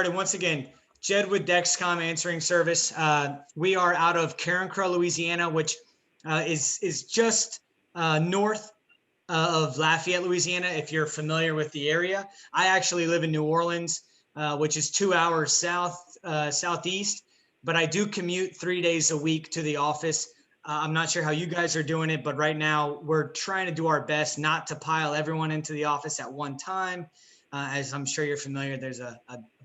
And once again, Jed with Dexcom Answering Service. We are out of Carencro, Louisiana, which is just north of Lafayette, Louisiana, if you're familiar with the area. I actually live in New Orleans, which is 2 hours southeast, but I do commute 3 days a week to the office. I'm not sure how you guys are doing it, but right now we're trying to do our best not to pile everyone into the office at one time. As I'm sure you're familiar, there's a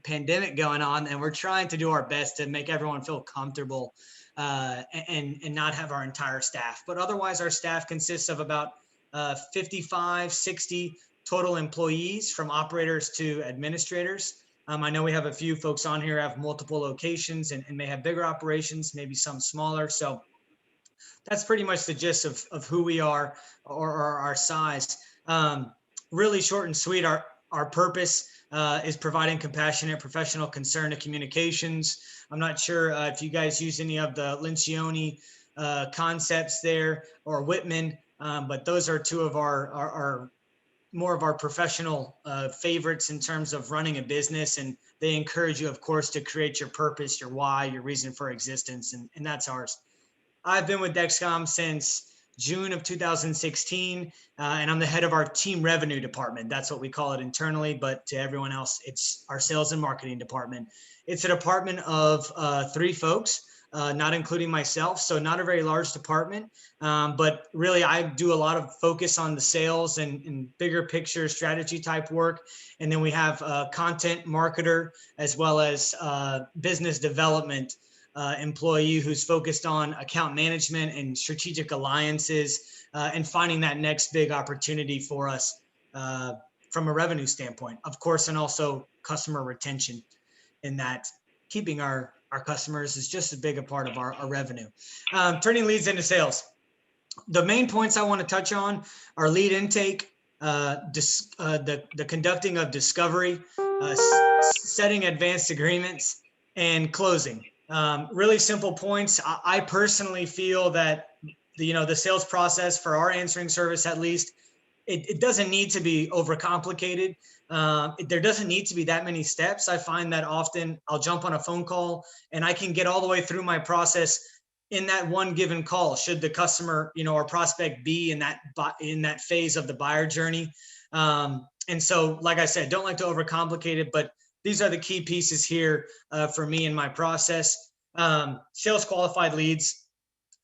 pandemic going on, and we're trying to do our best to make everyone feel comfortable and not have our entire staff. But otherwise, our staff consists of about 55, 60 total employees, from operators to administrators. I know we have a few folks on here who have multiple locations and may have bigger operations, maybe some smaller. So that's pretty much the gist of who we are, or our size. Really short and sweet. Our purpose is providing compassionate professional concern to communications. I'm not sure if you guys use any of the Lencioni concepts there, or Whitman, but those are two of our more of our professional favorites in terms of running a business. And they encourage you, of course, to create your purpose, your why, your reason for existence. And that's ours. I've been with Dexcom since June of 2016, and I'm the head of our team revenue department. That's what we call it internally, but to everyone else, it's our sales and marketing department. It's a department of 3 folks, not including myself, so not a very large department, but really I do a lot of focus on the sales and bigger picture strategy type work. And then we have a content marketer, as well as business development employee who's focused on account management and strategic alliances, and finding that next big opportunity for us from a revenue standpoint, of course, and also customer retention, in that keeping our customers is just as big a part of our revenue. Turning leads into sales. The main points I want to touch on are lead intake, the conducting of discovery, setting advanced agreements, and closing. Really simple points. I personally feel that the sales process for our answering service, at least, it doesn't need to be overcomplicated. There doesn't need to be that many steps. I find that often I'll jump on a phone call and I can get all the way through my process in that one given call, should the customer, or prospect, be in that phase of the buyer journey. And so, like I said, don't like to overcomplicate it, but these are the key pieces here for me in my process. Sales qualified leads,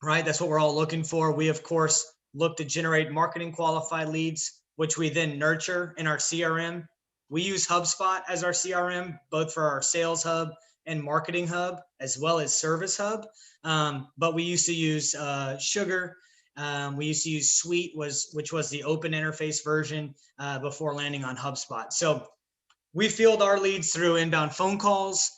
right? That's what we're all looking for. We, of course, look to generate marketing qualified leads, which we then nurture in our CRM. We use HubSpot as our CRM, both for our sales hub and marketing hub, as well as service hub. But we used to use Sugar. We used to use Suite, which was the open interface version before landing on HubSpot. So we field our leads through inbound phone calls.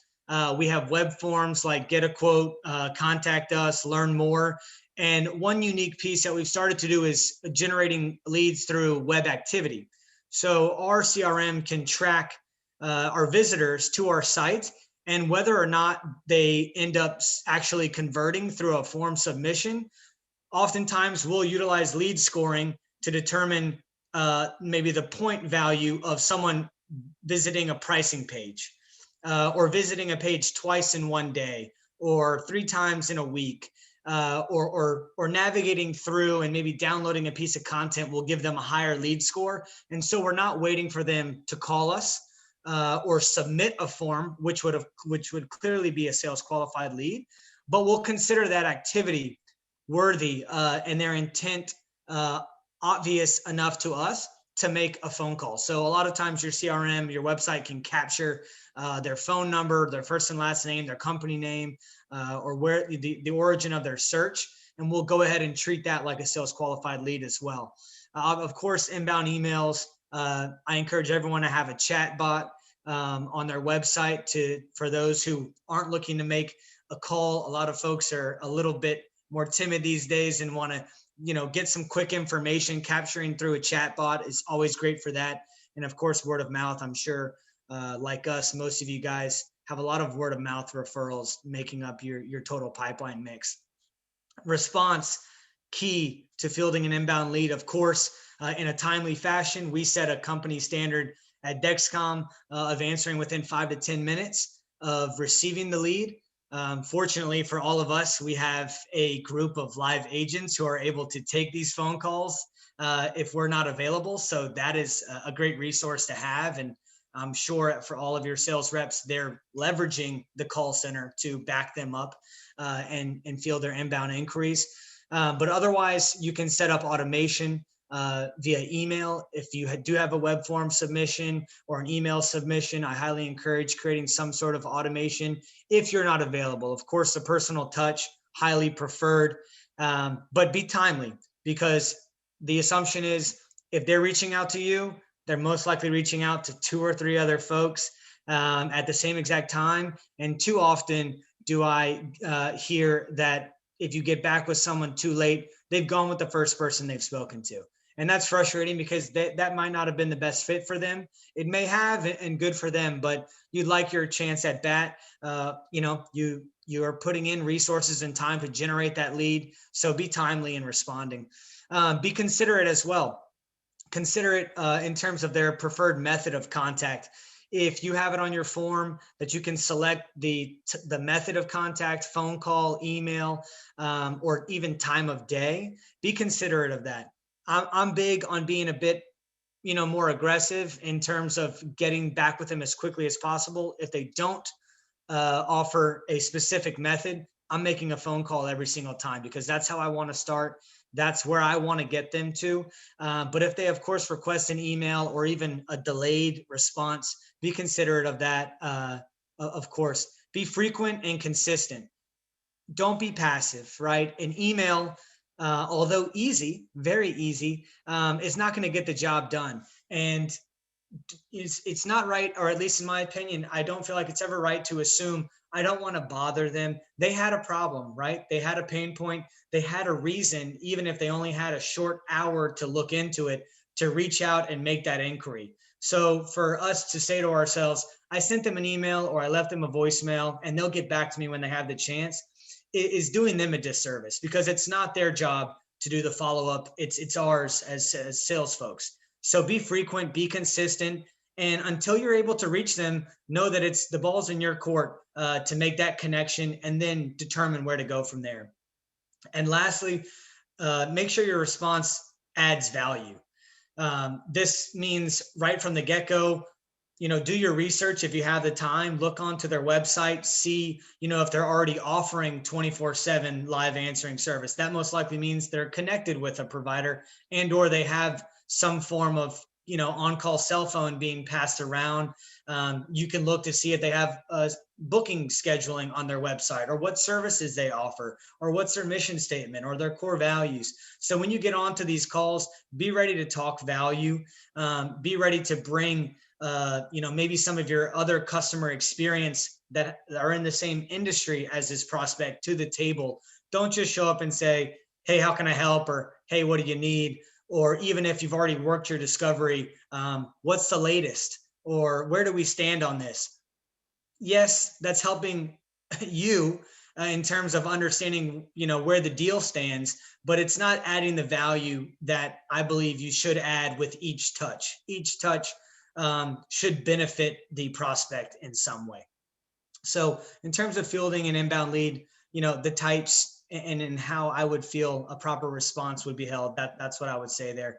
We have web forms like Get a Quote, Contact Us, Learn More. And one unique piece that we've started to do is generating leads through web activity. So our CRM can track our visitors to our site, and whether or not they end up actually converting through a form submission. Oftentimes we'll utilize lead scoring to determine maybe the point value of someone visiting a pricing page, or visiting a page twice in one day, or 3 times in a week, or navigating through and maybe downloading a piece of content will give them a higher lead score. And so we're not waiting for them to call us or submit a form, which would clearly be a sales qualified lead, but we'll consider that activity worthy and their intent obvious enough to us to make a phone call. So a lot of times your CRM, your website can capture their phone number, their first and last name, their company name, or where the origin of their search. And we'll go ahead and treat that like a sales qualified lead as well. Of course, inbound emails. I encourage everyone to have a chat bot on their website for those who aren't looking to make a call. A lot of folks are a little bit more timid these days and want to get some quick information. Capturing through a chat bot is always great for that. And of course, word of mouth. I'm sure like us, most of you guys have a lot of word of mouth referrals making up your total pipeline mix. Response, key to fielding an inbound lead. Of course, in a timely fashion. We set a company standard at Dexcom of answering within 5 to 10 minutes of receiving the lead. Fortunately for all of us, we have a group of live agents who are able to take these phone calls if we're not available. So that is a great resource to have. And I'm sure for all of your sales reps, they're leveraging the call center to back them up and field their inbound inquiries. But otherwise, you can set up automation via email. If you do have a web form submission or an email submission, I highly encourage creating some sort of automation if you're not available. Of course, the personal touch, highly preferred, but be timely, because the assumption is if they're reaching out to you, they're most likely reaching out to 2 or 3 other folks at the same exact time. And too often do I hear that if you get back with someone too late, they've gone with the first person they've spoken to. And that's frustrating because that might not have been the best fit for them. It may have, and good for them, but you'd like your chance at bat. You are putting in resources and time to generate that lead. So be timely in responding. Be considerate as well. Consider it in terms of their preferred method of contact. If you have it on your form that you can select the method of contact, phone call, email, or even time of day, be considerate of that. I'm big on being a bit, more aggressive in terms of getting back with them as quickly as possible. If they don't offer a specific method, I'm making a phone call every single time because that's how I want to start. That's where I want to get them to. But if they, of course, request an email or even a delayed response, be considerate of that. Of course, be frequent and consistent. Don't be passive, right? An email, although easy, very easy, is not going to get the job done. And it's not right, or at least in my opinion, I don't feel like it's ever right to assume I don't want to bother them. They had a problem, right? They had a pain point. They had a reason, even if they only had a short hour to look into it, to reach out and make that inquiry. So for us to say to ourselves, I sent them an email or I left them a voicemail and they'll get back to me when they have the chance, is doing them a disservice because it's not their job to do the follow-up. It's ours as sales folks. So be frequent, be consistent, and until you're able to reach them, know that it's the ball's in your court to make that connection and then determine where to go from there. And lastly, make sure your response adds value. This means right from the get-go, do your research if you have the time, look onto their website, see, if they're already offering 24/7 live answering service. That most likely means they're connected with a provider and or they have some form of, on-call cell phone being passed around. You can look to see if they have booking scheduling on their website or what services they offer or what's their mission statement or their core values. So when you get onto these calls, be ready to talk value, be ready to bring maybe some of your other customer experience that are in the same industry as this prospect to the table. Don't just show up and say, hey, how can I help? Or, hey, what do you need? Or even if you've already worked your discovery, what's the latest? Or where do we stand on this? Yes, that's helping you in terms of understanding, where the deal stands, but it's not adding the value that I believe you should add with each touch. Each touch should benefit the prospect in some way. So in terms of fielding an inbound lead, the types and how I would feel a proper response would be held. That's what I would say there.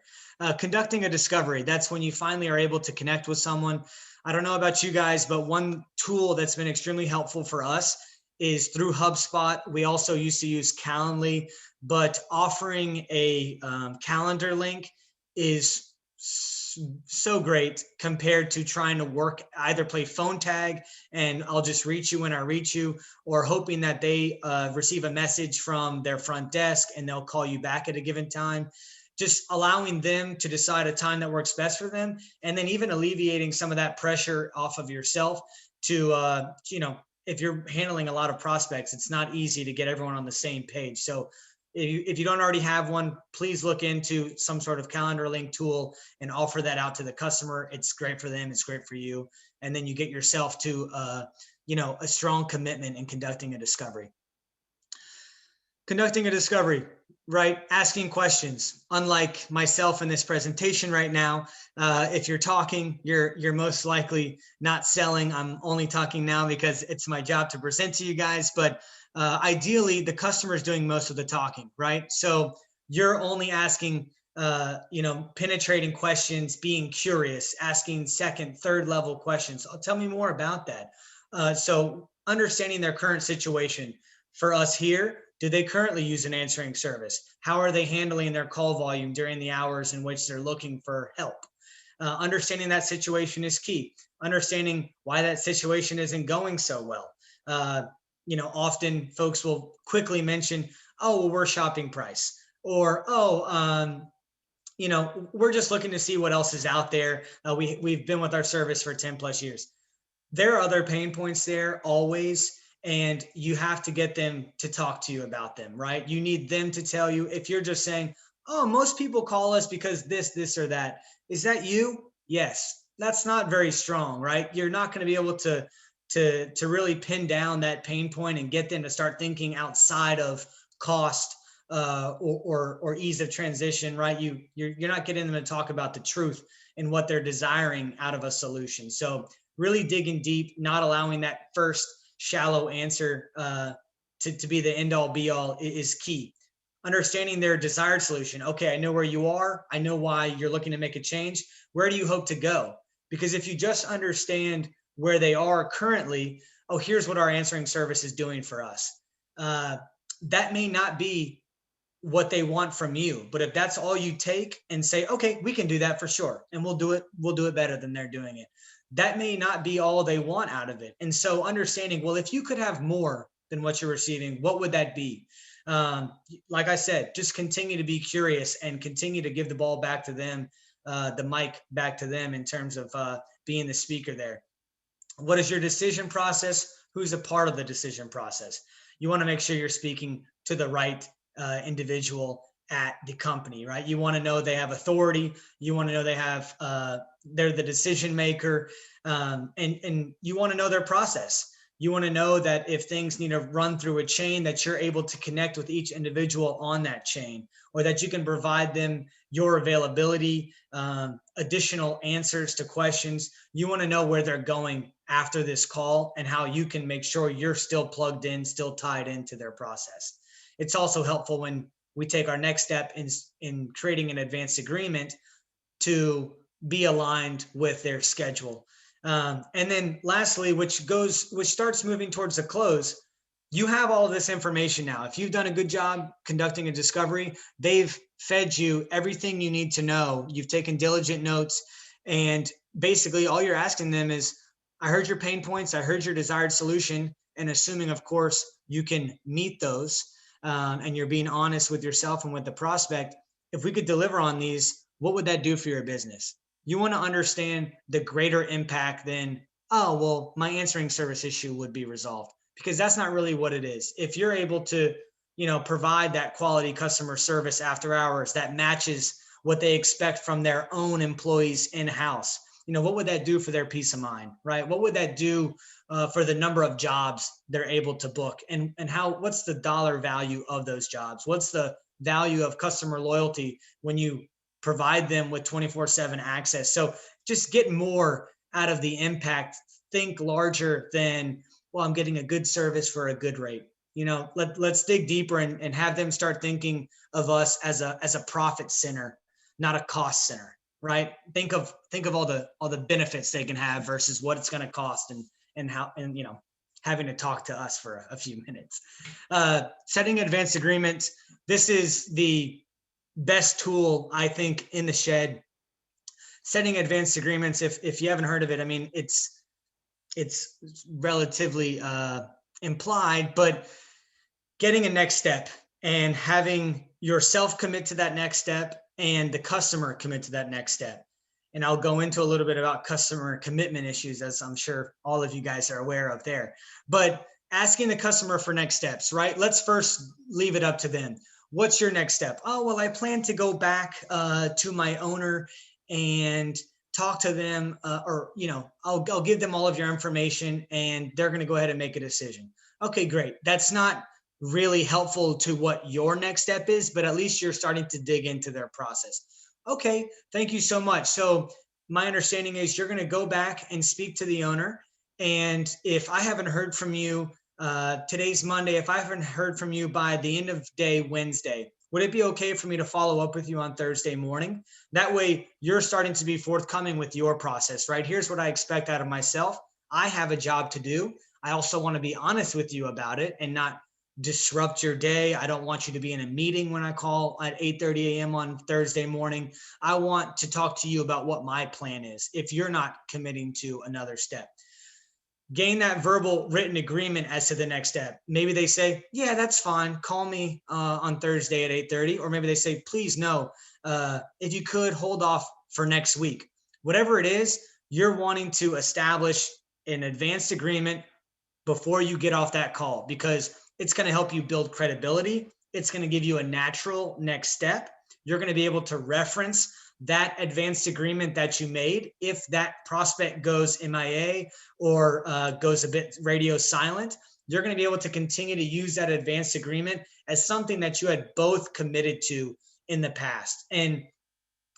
Conducting a discovery. That's when you finally are able to connect with someone. I don't know about you guys, but one tool that's been extremely helpful for us is through HubSpot. We also used to use Calendly, but offering a calendar link is so great compared to trying to either play phone tag and I'll just reach you when I reach you, or hoping that they receive a message from their front desk and they'll call you back at a given time. Just allowing them to decide a time that works best for them, and then even alleviating some of that pressure off of yourself to, if you're handling a lot of prospects, it's not easy to get everyone on the same page. So if you don't already have one, please look into some sort of calendar link tool and offer that out to the customer. It's great for them. It's great for you. And then you get yourself to, a strong commitment in conducting a discovery. Conducting a discovery, right? Asking questions. Unlike myself in this presentation right now, if you're talking, you're most likely not selling. I'm only talking now because it's my job to present to you guys. But ideally, the customer is doing most of the talking, right? So you're only asking, penetrating questions, being curious, asking second, third level questions. Tell me more about that. So understanding their current situation for us here, do they currently use an answering service? How are they handling their call volume during the hours in which they're looking for help? Understanding that situation is key. Understanding why that situation isn't going so well. Often folks will quickly mention, oh, well, we're shopping price, or, we're just looking to see what else is out there. We've been with our service for 10 plus years. There are other pain points there always, and you have to get them to talk to you about them, right? You need them to tell you. If you're just saying, oh, most people call us because this or that, is that you? Yes. That's not very strong, right? You're not going to be able to really pin down that pain point and get them to start thinking outside of cost, or ease of transition, right? You're not getting them to talk about the truth and what they're desiring out of a solution. So really digging deep, not allowing that first shallow answer to be the end all be all is key. Understanding their desired solution. Okay, I know where you are. I know why you're looking to make a change. Where do you hope to go? Because if you just understand where they are currently, oh, here's what our answering service is doing for us. That may not be what they want from you, but if that's all you take and say, okay, we can do that for sure, and we'll do it better than they're doing it, that may not be all they want out of it. And so understanding, well, if you could have more than what you're receiving, what would that be? Like I said, just continue to be curious and continue to give the ball back to them, the mic back to them in terms of being the speaker there. What is your decision process? Who's a part of the decision process? You want to make sure you're speaking to the right individual at the company, right? You want to know they have authority. You want to know they're the decision maker, and you want to know their process. You want to know that if things need to run through a chain, that you're able to connect with each individual on that chain, or that you can provide them your availability, additional answers to questions. You want to know where they're going after this call and how you can make sure you're still plugged in, still tied into their process. It's also helpful when we take our next step in creating an advanced agreement to be aligned with their schedule. And then lastly, which starts moving towards the close, you have all of this information now. If you've done a good job conducting a discovery, they've fed you everything you need to know. You've taken diligent notes, and basically all you're asking them is, I heard your pain points, I heard your desired solution, and assuming, of course, you can meet those, and you're being honest with yourself and with the prospect, if we could deliver on these, what would that do for your business? You want to understand the greater impact than, oh, well, my answering service issue would be resolved, because that's not really what it is. If you're able to, provide that quality customer service after hours that matches what they expect from their own employees in-house, what would that do for their peace of mind, right? What would that do for the number of jobs they're able to book, and what's the dollar value of those jobs? What's the value of customer loyalty when you provide them with 24/7 access? So just get more out of the impact. Think larger than, well, I'm getting a good service for a good rate. Let's dig deeper and have them start thinking of us as a profit center, not a cost center, right? Think of all the benefits they can have versus what it's going to cost, and how, and having to talk to us for a few minutes. Setting advanced agreements. This is the best tool, I think, in the shed. Setting advanced agreements, if you haven't heard of it, I mean, it's relatively implied, but getting a next step and having yourself commit to that next step and the customer commit to that next step. And I'll go into a little bit about customer commitment issues, as I'm sure all of you guys are aware of there. But asking the customer for next steps, right? Let's first leave it up to them. What's your next step? Oh, well, I plan to go back to my owner and talk to them, or I'll give them all of your information, and they're going to go ahead and make a decision. Okay, great. That's not really helpful to what your next step is, but at least you're starting to dig into their process. Okay, thank you so much. So my understanding is you're going to go back and speak to the owner. And if I haven't heard from you, today's Monday, if I haven't heard from you by the end of day Wednesday, would it be okay for me to follow up with you on Thursday morning? That way you're starting to be forthcoming with your process, right? Here's what I expect out of myself. I have a job to do. I also want to be honest with you about it and not disrupt your day. I don't want you to be in a meeting when I call at 8:30 a.m. on Thursday morning. I want to talk to you about what my plan is if you're not committing to another step. Gain that verbal written agreement as to the next step. Maybe they say, yeah, that's fine. Call me on Thursday at 8:30. Or maybe they say, please, no, if you could hold off for next week. Whatever it is, you're wanting to establish an advanced agreement before you get off that call, because it's going to help you build credibility. It's going to give you a natural next step. You're going to be able to reference that advanced agreement that you made. If that prospect goes MIA or goes a bit radio silent, you're going to be able to continue to use that advanced agreement as something that you had both committed to in the past. And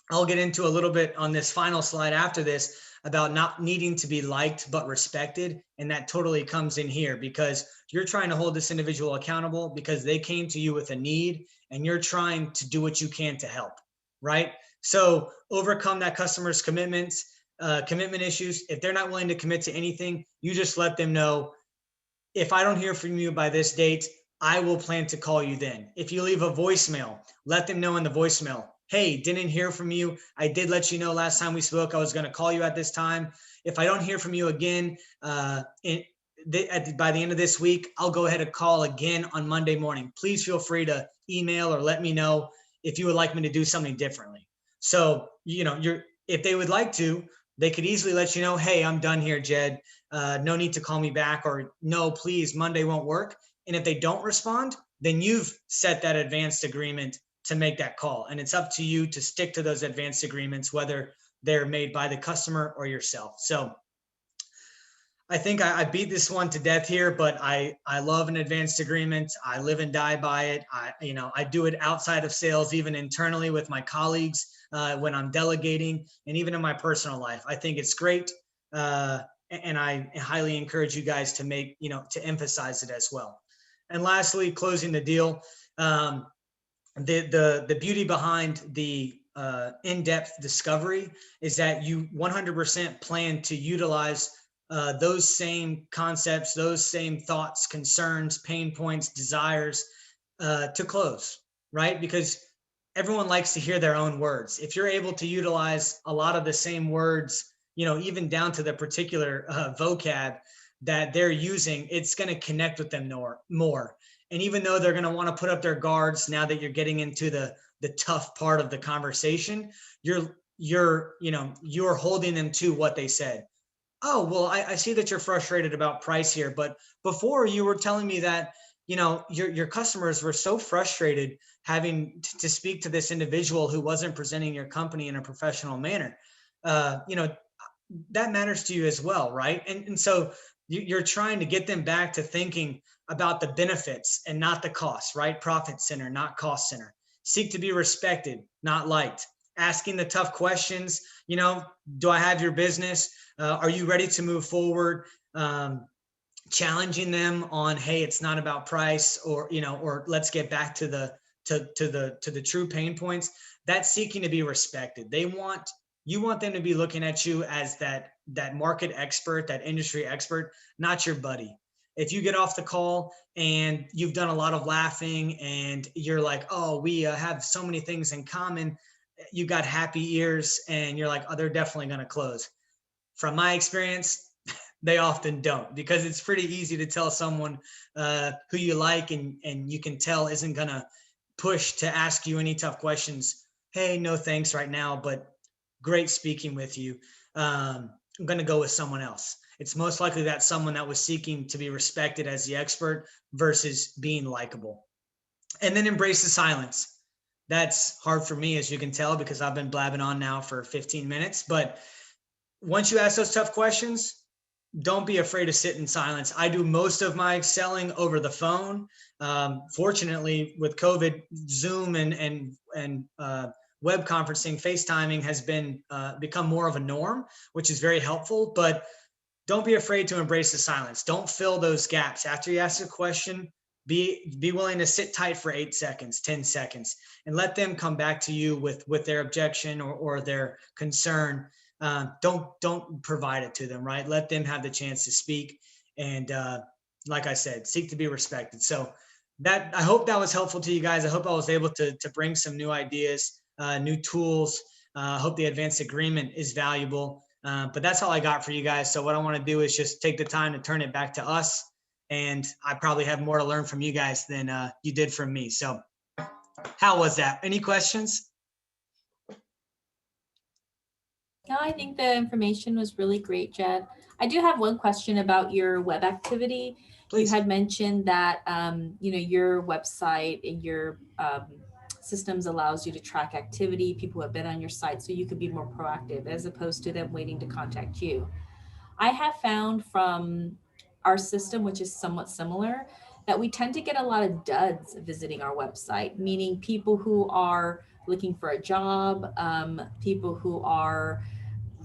I'll get into a little bit on this final slide after this about not needing to be liked but respected. And that totally comes in here because you're trying to hold this individual accountable because they came to you with a need and you're trying to do what you can to help, right? So overcome that customer's commitment issues. If they're not willing to commit to anything, you just let them know, if I don't hear from you by this date, I will plan to call you then. If you leave a voicemail, let them know in the voicemail, hey, didn't hear from you. I did let you know last time we spoke, I was going to call you at this time. If I don't hear from you again by the end of this week, I'll go ahead and call again on Monday morning. Please feel free to email or let me know if you would like me to do something differently. So, if they would like to, they could easily let you know, hey, I'm done here, Jed. No need to call me back, or no, please, Monday won't work. And if they don't respond, then you've set that advanced agreement to make that call. And it's up to you to stick to those advanced agreements, whether they're made by the customer or yourself. So I think I beat this one to death here, but I love an advanced agreement. I live and die by it. I do it outside of sales, even internally with my colleagues when I'm delegating, and even in my personal life. I think it's great. And I highly encourage you guys to to emphasize it as well. And lastly, closing the deal. The beauty behind the in-depth discovery is that you 100% plan to utilize those same concepts, those same thoughts, concerns, pain points, desires to close, right? Because everyone likes to hear their own words. If you're able to utilize a lot of the same words, even down to the particular vocab that they're using, it's going to connect with them more. And even though they're going to want to put up their guards now that you're getting into the tough part of the conversation, you're holding them to what they said. Oh, well, I see that you're frustrated about price here, but before you were telling me that, your customers were so frustrated having to speak to this individual who wasn't presenting your company in a professional manner. That matters to you as well, right? And so you're trying to get them back to thinking about the benefits and not the costs, right? Profit center, not cost center. Seek to be respected, not liked. Asking the tough questions, do I have your business? Are you ready to move forward? Challenging them on, hey, it's not about price, or let's get back to the true pain points. That's seeking to be respected. You want them to be looking at you as that market expert, that industry expert, not your buddy. If you get off the call and you've done a lot of laughing and you're like, oh, we have so many things in common, you got happy ears and you're like, oh, they're definitely going to close. From my experience, they often don't, because it's pretty easy to tell someone who you like and you can tell isn't going to push to ask you any tough questions. Hey, no thanks right now, but great speaking with you. I'm going to go with someone else. It's most likely that someone that was seeking to be respected as the expert versus being likable. And then embrace the silence. That's hard for me, as you can tell, because I've been blabbing on now for 15 minutes. But once you ask those tough questions, don't be afraid to sit in silence. I do most of my selling over the phone. Fortunately, with COVID, Zoom and web conferencing, FaceTiming has been become more of a norm, which is very helpful. But don't be afraid to embrace the silence. Don't fill those gaps. After you ask a question, be willing to sit tight for 8 seconds, 10 seconds, and let them come back to you with their objection or their concern. Don't provide it to them, right? Let them have the chance to speak. And like I said, seek to be respected. So that, I hope that was helpful to you guys. I hope I was able to bring some new ideas, new tools. I hope the advanced agreement is valuable. But that's all I got for you guys. So what I want to do is just take the time to turn it back to us. And I probably have more to learn from you guys than you did from me. So how was that? Any questions? No, I think the information was really great, Jed. I do have one question about your web activity. You Please. had mentioned that your website and your systems allows you to track activity, people who have been on your site, so you could be more proactive as opposed to them waiting to contact you. I have found from our system, which is somewhat similar, that we tend to get a lot of duds visiting our website, meaning people who are looking for a job, people who are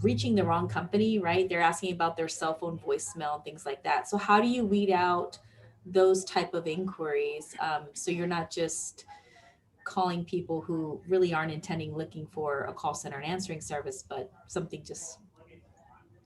reaching the wrong company, right? They're asking about their cell phone voicemail and things like that. So how do you weed out those type of inquiries, so you're not just calling people who really aren't intending looking for a call center and answering service, but something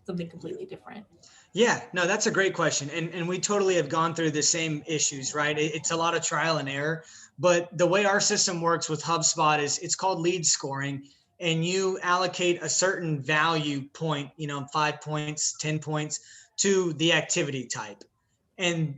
completely different? Yeah, no, that's a great question. And we totally have gone through the same issues, right? It's a lot of trial and error. But the way our system works with HubSpot is it's called lead scoring. And you allocate a certain value point, 5 points, 10 points to the activity type. And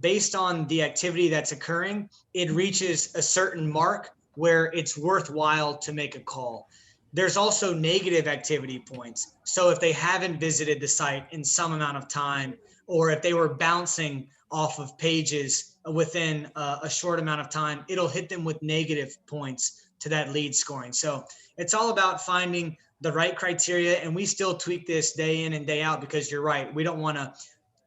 based on the activity that's occurring, it reaches a certain mark where it's worthwhile to make a call. There's also negative activity points. So if they haven't visited the site in some amount of time, or if they were bouncing off of pages within a short amount of time, it'll hit them with negative points to that lead scoring. So it's all about finding the right criteria. And we still tweak this day in and day out, because you're right. We don't want to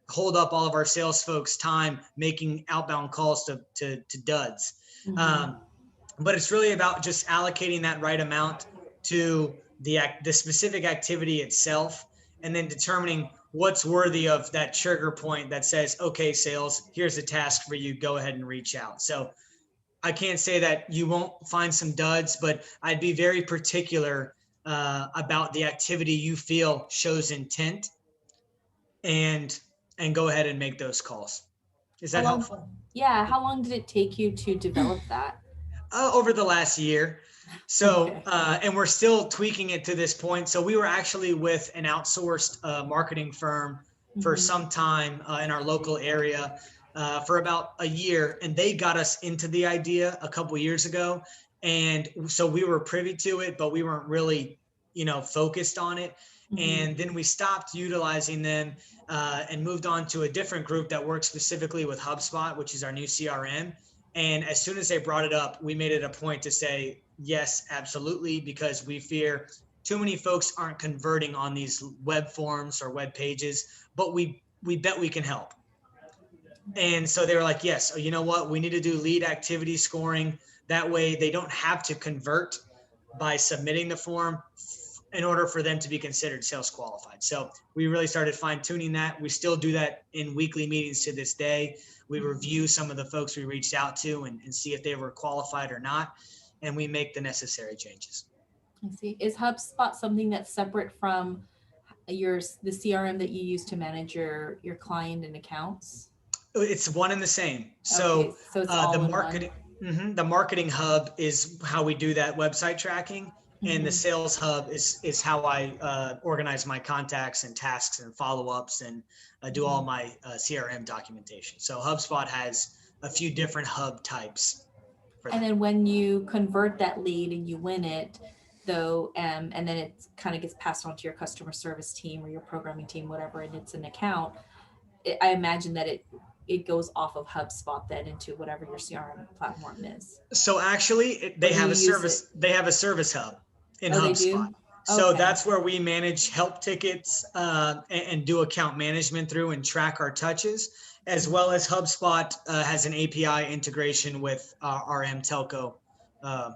hold up all of our sales folks' time making outbound calls to duds. Mm-hmm. Um, but it's really about just allocating that right amount to the specific activity itself, and then determining what's worthy of that trigger point that says, okay, sales, here's a task for you, go ahead and reach out. So I can't say that you won't find some duds, but I'd be very particular about the activity you feel shows intent, and go ahead and make those calls. Is How that long? helpful? Yeah, how long did it take you to develop that? Over the last year. So, Okay. and we're still tweaking it to this point. So we were actually with an outsourced marketing firm for Mm-hmm. some time in our local area for about a year, and they got us into the idea a couple years ago. And so we were privy to it, but we weren't really, focused on it. Mm-hmm. And then we stopped utilizing them and moved on to a different group that works specifically with HubSpot, which is our new CRM. And as soon as they brought it up, we made it a point to say, yes, absolutely, because we fear too many folks aren't converting on these web forms or web pages, but we bet we can help. And so they were like, yes, you know what? We need to do lead activity scoring. That way they don't have to convert by submitting the form in order for them to be considered sales qualified. So we really started fine tuning that. We still do that in weekly meetings to this day. We review some of the folks we reached out to and see if they were qualified or not. And we make the necessary changes. I see. Is HubSpot something that's separate from the CRM that you use to manage your client and accounts? It's one and the same. Okay, So so it's the all in one. marketing, the marketing hub is how we do that website tracking, and the Mm-hmm. sales hub is how I organize my contacts and tasks and follow ups and do all Mm-hmm. my CRM documentation. So HubSpot has a few different hub types for And that. then when you convert that lead and you win it, though, and then it kind of gets passed on to your customer service team or your programming team, whatever, and it's an account. I imagine that it goes off of HubSpot then into whatever your CRM platform is. So actually, Or they do have you a use it? service. They have a service hub in Oh, they HubSpot. do. So Okay. that's where we manage help tickets and do account management through and track our touches, as well as HubSpot has an API integration with our Telco uh,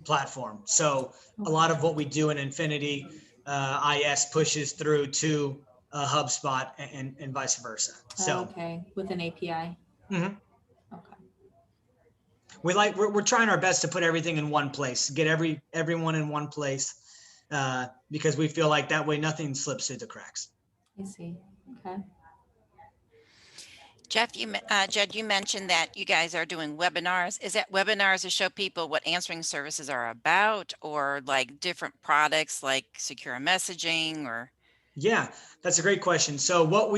platform. So a Okay. lot of what we do in Infinity IS pushes through to HubSpot and vice versa. So Okay, with an API. mhm. Okay. We're trying our best to put everything in one place, get everyone in one place, because we feel like that way nothing slips through the cracks. I see. Okay. Jed, you mentioned that you guys are doing webinars. Is that webinars to show people what answering services are about, or like different products like secure messaging or? Yeah, that's a great question. So what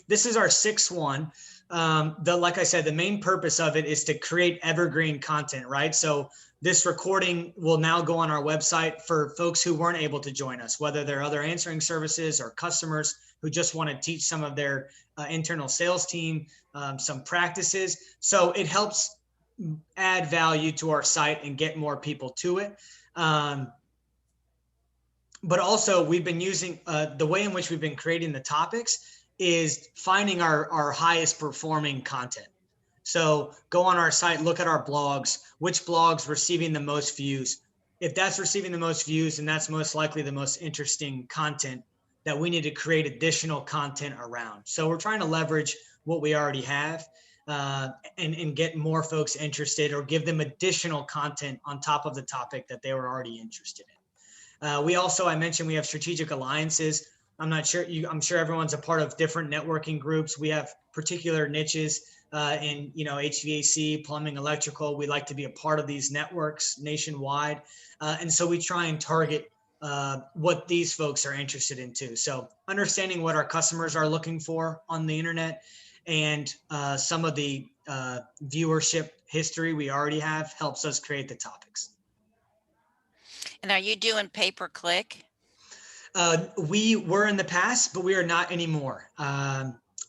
this is our sixth one. Like I said, the main purpose of it is to create evergreen content, right? So this recording will now go on our website for folks who weren't able to join us, whether they're other answering services or customers who just want to teach some of their internal sales team some practices. So it helps add value to our site and get more people to it. But also we've been using the way in which we've been creating the topics is finding our highest performing content. So go on our site, look at our blogs, which blogs receiving the most views. If that's receiving the most views, then that's most likely the most interesting content that we need to create additional content around. So we're trying to leverage what we already have and get more folks interested or give them additional content on top of the topic that they were already interested in. We also, I mentioned we have strategic alliances. I'm sure everyone's a part of different networking groups. We have particular niches in, HVAC, plumbing, electrical. We like to be a part of these networks nationwide. And so we try and target what these folks are interested in too. So understanding what our customers are looking for on the internet and some of the viewership history we already have helps us create the topics. And are you doing pay-per-click? We were in the past, but we are not anymore.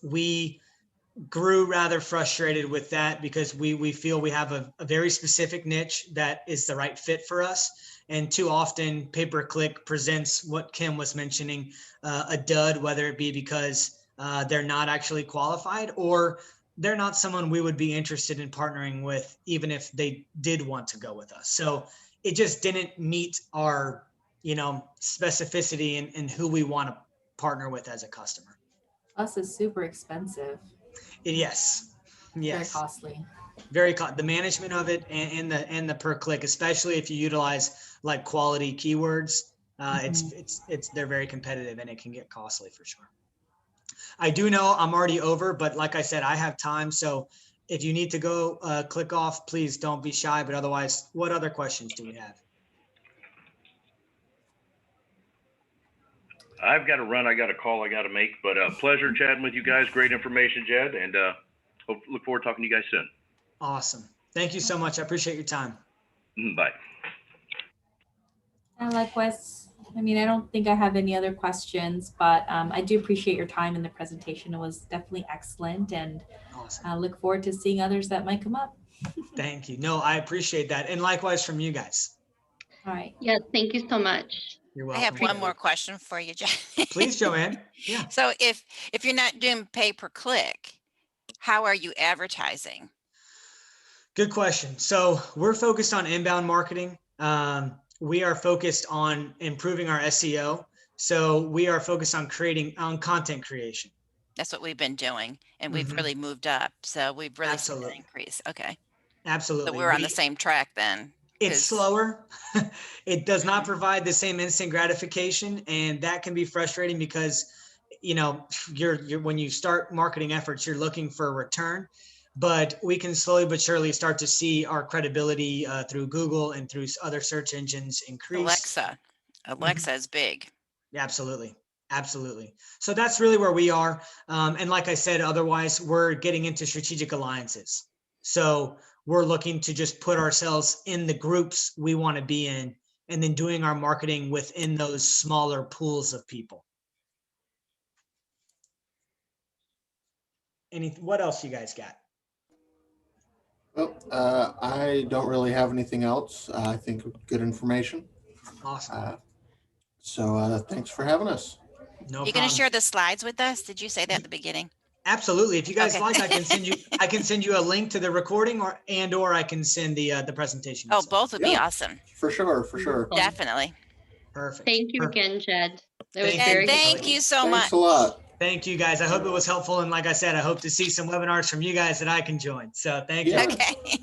We grew rather frustrated with that because we feel we have a very specific niche that is the right fit for us. And too often pay-per-click presents what Kim was mentioning, a dud, whether it be because they're not actually qualified or they're not someone we would be interested in partnering with, even if they did want to go with us. So it just didn't meet our specificity in who we want to partner with as a customer. Plus, it's super expensive. Yes. Very costly. The management of it and the per click, especially if you utilize like quality keywords, they're very competitive and it can get costly for sure. I do know I'm already over, but like I said, I have time. So if you need to go click off, please don't be shy. But otherwise, what other questions do we have? I've got to run. I got a call I got to make, but pleasure chatting with you guys. Great information, Jed, and look forward to talking to you guys soon. Awesome. Thank you so much. I appreciate your time. Bye. Likewise. I mean, I don't think I have any other questions, but I do appreciate your time in the presentation. It was definitely excellent, and awesome. I look forward to seeing others that might come up. Thank you. No, I appreciate that. And likewise from you guys. All right. Yeah, thank you so much. You're I welcome. have one more question for you, Jed. Please, Joanne. Yeah. So if you're not doing pay-per-click, how are you advertising? Good question. So we're focused on inbound marketing. We are focused on improving our SEO. So we are focused on content creation. That's what we've been doing, and we've really moved up. So we've really seen an increase. Okay. Absolutely. So we're on the same track then. It's slower. It does not provide the same instant gratification, and that can be frustrating because, you're when you start marketing efforts, you're looking for a return. But we can slowly but surely start to see our credibility through Google and through other search engines increase. Alexa is big. Absolutely. Absolutely. So that's really where we are. And like I said, otherwise, we're getting into strategic alliances. So we're looking to just put ourselves in the groups we want to be in and then doing our marketing within those smaller pools of people. What else you guys got? Well, I don't really have anything else. I think good information. Awesome. So thanks for having us. No You're going problem. to share the slides with us? Did you say that at the beginning? Absolutely. If you guys Okay. like, I can send you a link to the recording or I can send the presentation. Oh, itself. both would be Yeah. awesome. For sure, for sure. Definitely. Perfect. Thank you Perfect. again, Jed. That was Thank very you. good. Thank you so much. Thanks a lot. Thank you guys. I hope it was helpful. And like I said, I hope to see some webinars from you guys that I can join. So thank you. Yeah. Okay.